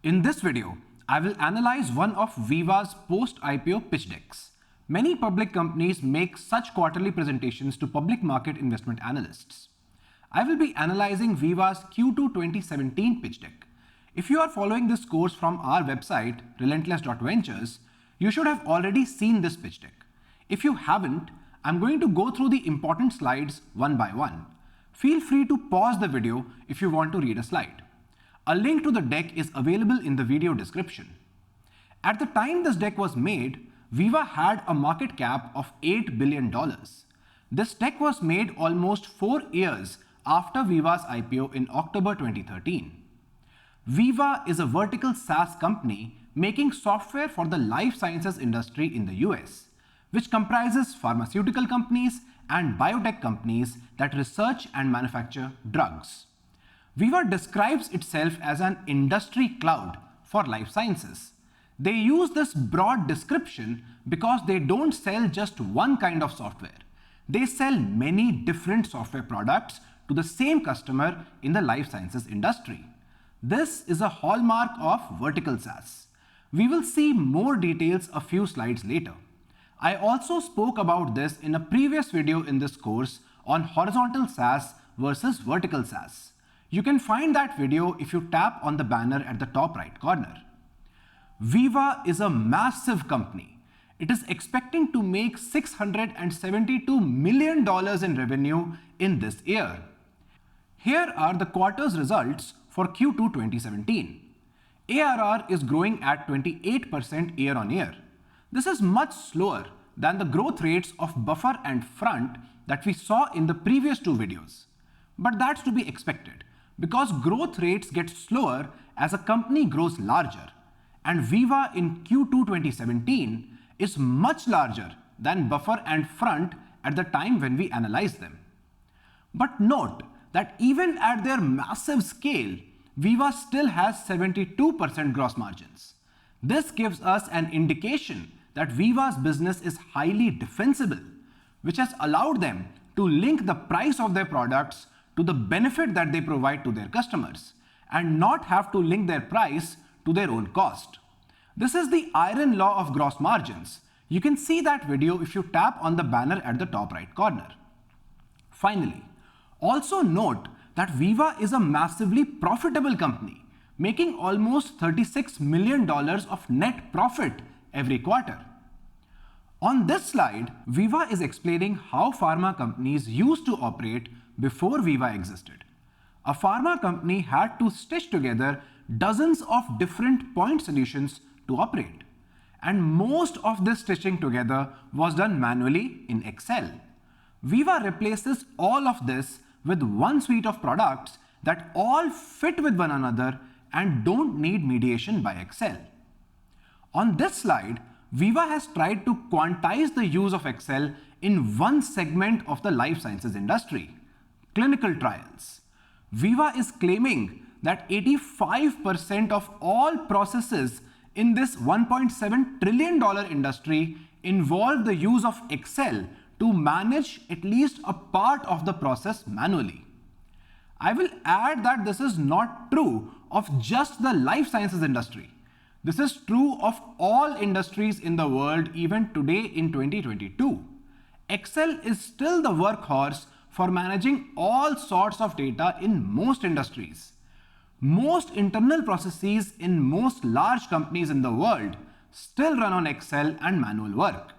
In this video, I will analyze one of Veeva's post-IPO pitch decks. Many public companies make such quarterly presentations to public market investment analysts. I will be analyzing Veeva's Q2 2017 pitch deck. If you are following this course from our website, Relentless.Ventures, you should have already seen this pitch deck. If you haven't, I'm going to go through the important slides one by one. Feel free to pause the video if you want to read a slide. A link to the deck is available in the video description. At the time this deck was made, Veeva had a market cap of $8 billion. This deck was made almost 4 years after Veeva's IPO in October 2013. Veeva is a vertical SaaS company making software for the life sciences industry in the US, which comprises pharmaceutical companies and biotech companies that research and manufacture drugs. Veeva describes itself as an industry cloud for life sciences. They use this broad description because they don't sell just one kind of software. They sell many different software products to the same customer in the life sciences industry. This is a hallmark of vertical SaaS. We will see more details a few slides later. I also spoke about this in a previous video in this course on horizontal SaaS versus vertical SaaS. You can find that video if you tap on the banner at the top right corner. Veeva is a massive company. It is expecting to make $672 million in revenue in this year. Here are the quarter's results for Q2 2017. ARR is growing at 28% year on year. This is much slower than the growth rates of buffer and front that we saw in the previous two videos. But that's to be expected, because growth rates get slower as a company grows larger, and Veeva in Q2 2017 is much larger than buffer and front at the time when we analyzed them. But note that even at their massive scale, Veeva still has 72% gross margins. This gives us an indication that Veeva's business is highly defensible, which has allowed them to link the price of their products to the benefit that they provide to their customers and not have to link their price to their own cost. This is the iron law of gross margins. You can see that video if you tap on the banner at the top right corner. Finally, also note that Veeva is a massively profitable company, making almost $36 million of net profit every quarter. On this slide, Veeva is explaining how pharma companies used to operate before Veeva existed. A pharma company had to stitch together dozens of different point solutions to operate. And most of this stitching together was done manually in Excel. Veeva replaces all of this with one suite of products that all fit with one another and don't need mediation by Excel. On this slide, Veeva has tried to quantize the use of Excel in one segment of the life sciences industry: clinical trials. Veeva is claiming that 85% of all processes in this $1.7 trillion industry involve the use of Excel to manage at least a part of the process manually. I will add that this is not true of just the life sciences industry. This is true of all industries in the world even today in 2022. Excel is still the workhorse for managing all sorts of data in most industries. Most internal processes in most large companies in the world still run on Excel and manual work.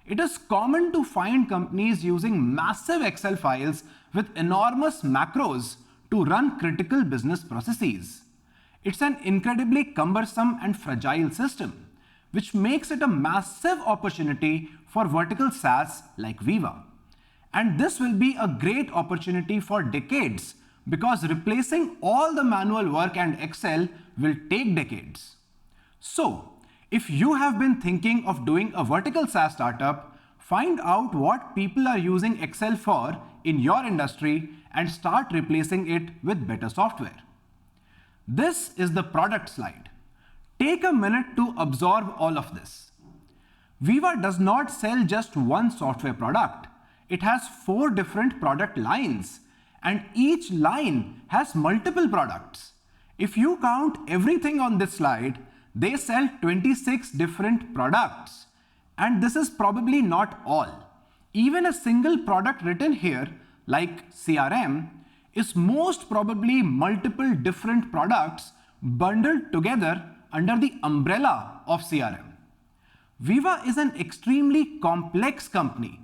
It is common to find companies using massive Excel files with enormous macros to run critical business processes. It's an incredibly cumbersome and fragile system, which makes it a massive opportunity for vertical SaaS like Veeva. And this will be a great opportunity for decades, because replacing all the manual work and Excel will take decades. So, if you have been thinking of doing a vertical SaaS startup, find out what people are using Excel for in your industry and start replacing it with better software. This is the product slide. Take a minute to absorb all of this. Veeva does not sell just one software product. It has 4 different product lines, and each line has multiple products. If you count everything on this slide, they sell 26 different products. And this is probably not all. Even a single product written here, like CRM, is most probably multiple different products bundled together under the umbrella of CRM. Veeva is an extremely complex company,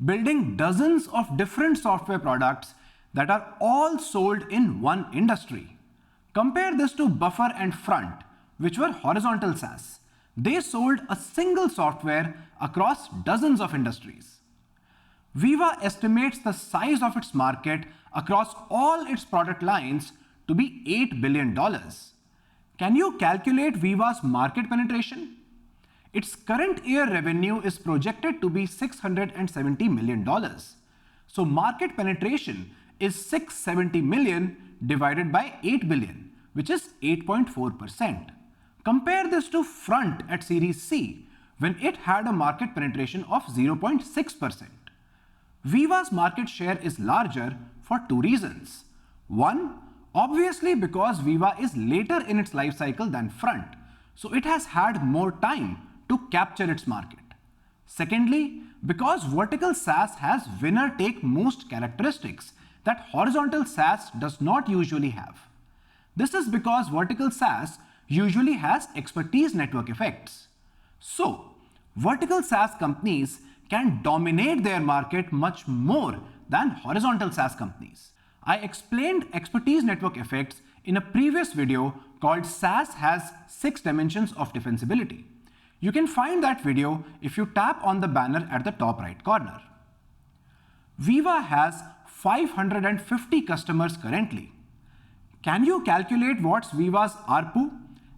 building dozens of different software products that are all sold in one industry. Compare this to Buffer and Front, which were horizontal SaaS. They sold a single software across dozens of industries. Veeva estimates the size of its market across all its product lines to be $8 billion. Can you calculate Veeva's market penetration? Its current year revenue is projected to be $670 million. So market penetration is 670 million divided by 8 billion, which is 8.4%. Compare this to Front at Series C, when it had a market penetration of 0.6%. Veeva's market share is larger for two reasons. One, obviously because Veeva is later in its life cycle than Front, so it has had more time to capture its market. Secondly, because vertical SaaS has winner-take-most characteristics that horizontal SaaS does not usually have. This is because vertical SaaS usually has expertise network effects. So, vertical SaaS companies can dominate their market much more than horizontal SaaS companies. I explained expertise network effects in a previous video called SaaS has 6 dimensions of defensibility. You can find that video if you tap on the banner at the top right corner. Veeva has 550 customers currently. Can you calculate what's Veeva's ARPU,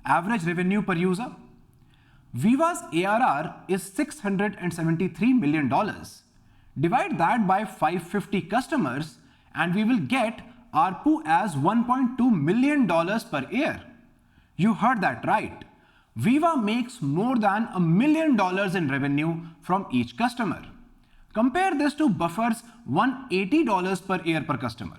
average revenue per user? Veeva's ARR is $673 million. Divide that by 550 customers and we will get ARPU as $1.2 million per year. You heard that right. Veeva makes more than $1 million in revenue from each customer. Compare this to Buffer's $180 per year per customer.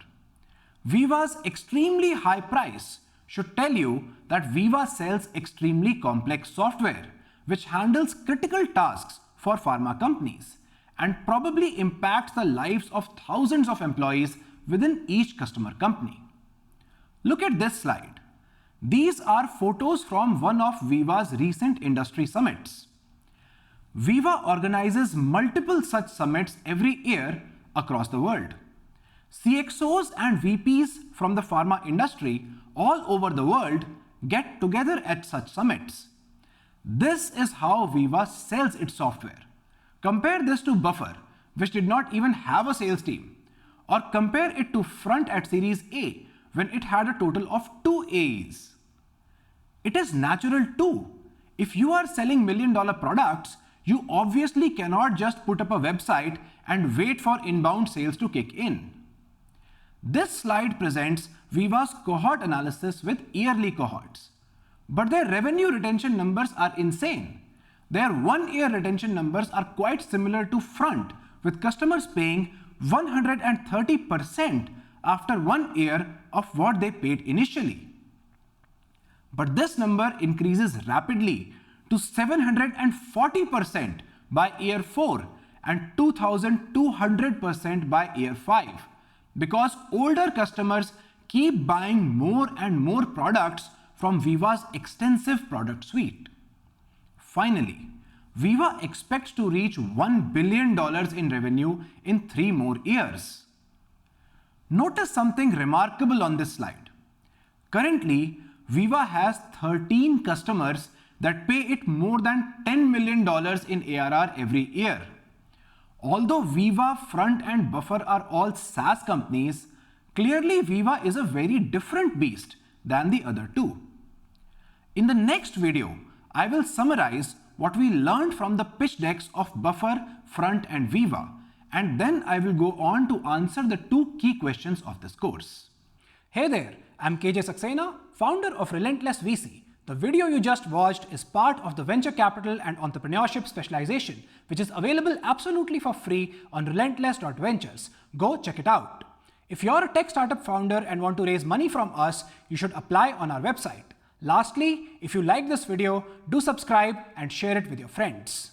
Veeva's extremely high price should tell you that Veeva sells extremely complex software, which handles critical tasks for pharma companies and probably impacts the lives of thousands of employees within each customer company. Look at this slide. These are photos from one of Veeva's recent industry summits. Veeva organizes multiple such summits every year across the world. CXOs and VPs from the pharma industry all over the world get together at such summits. This is how Veeva sells its software. Compare this to Buffer, which did not even have a sales team, or compare it to Front at Series A, when it had a total of 2 A's. It is natural too. If you are selling million-dollar products, you obviously cannot just put up a website and wait for inbound sales to kick in. This slide presents Veeva's cohort analysis with yearly cohorts. But their revenue retention numbers are insane. Their 1-year retention numbers are quite similar to Front, with customers paying 130% after 1 year of what they paid initially. But this number increases rapidly to 740% by year 4 and 2200% by year 5, because older customers keep buying more and more products from Veeva's extensive product suite. Finally, Veeva expects to reach $1 billion in revenue in 3 more years. Notice something remarkable on this slide. Currently, Veeva has 13 customers that pay it more than $10 million in ARR every year. Although Veeva, Front and Buffer are all SaaS companies, clearly Veeva is a very different beast than the other two. In the next video, I will summarize what we learned from the pitch decks of Buffer, Front and Veeva, and then I will go on to answer the 2 key questions of this course. Hey there, I'm KJ Saxena, founder of Relentless VC. The video you just watched is part of the Venture Capital and Entrepreneurship Specialization, which is available absolutely for free on relentless.ventures. Go check it out. If you're a tech startup founder and want to raise money from us, you should apply on our website. Lastly, if you like this video, do subscribe and share it with your friends.